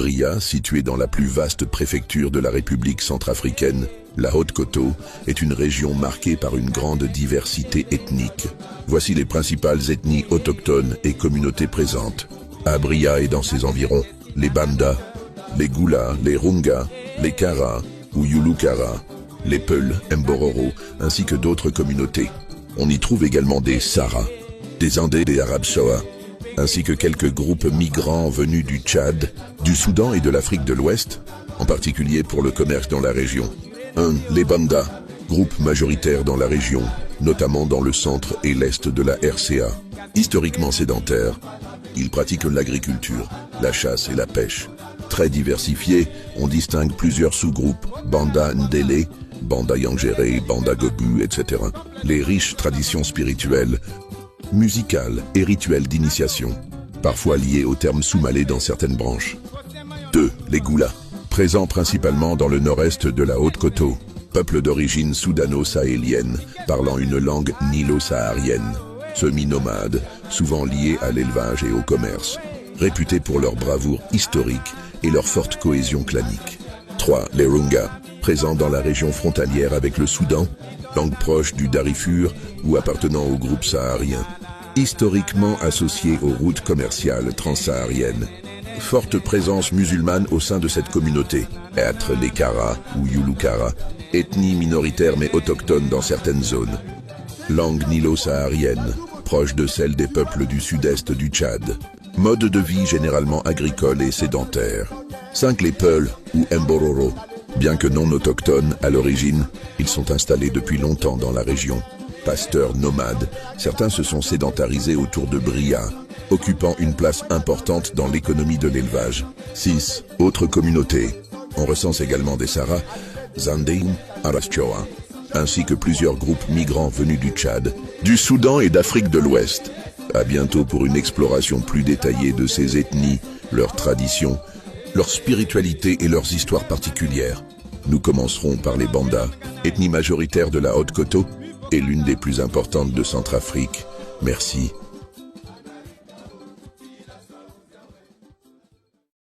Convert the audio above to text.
Bria, située dans la plus vaste préfecture de la République centrafricaine, la Haute-Koto, est une région marquée par une grande diversité ethnique. Voici les principales ethnies autochtones et communautés présentes. À Bria et dans ses environs, les Banda, les Gula, les Runga, les Kara ou Yulukara, les Peul, Mbororo, ainsi que d'autres communautés. On y trouve également des Sara, des Andés et des Arabes Shoa, ainsi que quelques groupes migrants venus du Tchad, du Soudan et de l'Afrique de l'Ouest, en particulier pour le commerce dans la région. 1. Les Banda, groupe majoritaire dans la région, notamment dans le centre et l'est de la RCA. Historiquement sédentaires, ils pratiquent l'agriculture, la chasse et la pêche. Très diversifiés, on distingue plusieurs sous-groupes, Banda Ndélé, Banda Yangéré, Banda Gobu, etc. Les riches traditions spirituelles, musicales et rituels d'initiation, parfois liés au terme soumalé dans certaines branches. 2. Les Gula, présents principalement dans le nord-est de la Haute-Koto, peuple d'origine soudano-sahélienne, parlant une langue nilo-saharienne, semi-nomade, souvent liés à l'élevage et au commerce, réputés pour leur bravoure historique et leur forte cohésion clanique. 3. Les Runga, présents dans la région frontalière avec le Soudan, langue proche du Darifur ou appartenant au groupe saharien, historiquement associé aux routes commerciales transsahariennes. Forte présence musulmane au sein de cette communauté, être les Kara ou Yulukara, ethnie minoritaire mais autochtone dans certaines zones. Langue nilo-saharienne, proche de celle des peuples du sud-est du Tchad. Mode de vie généralement agricole et sédentaire. 5. Les Peul ou Mbororo. Bien que non autochtones à l'origine, ils sont installés depuis longtemps dans la région. Pasteurs nomades, certains se sont sédentarisés autour de Bria, occupant une place importante dans l'économie de l'élevage. 6. Autres communautés. On recense également des Sara, Zandé, Araschoa, ainsi que plusieurs groupes migrants venus du Tchad, du Soudan et d'Afrique de l'Ouest. À bientôt pour une exploration plus détaillée de ces ethnies, leurs traditions, leur spiritualité et leurs histoires particulières. Nous commencerons par les Banda, ethnie majoritaire de la Haute-Koto et l'une des plus importantes de Centrafrique. Merci.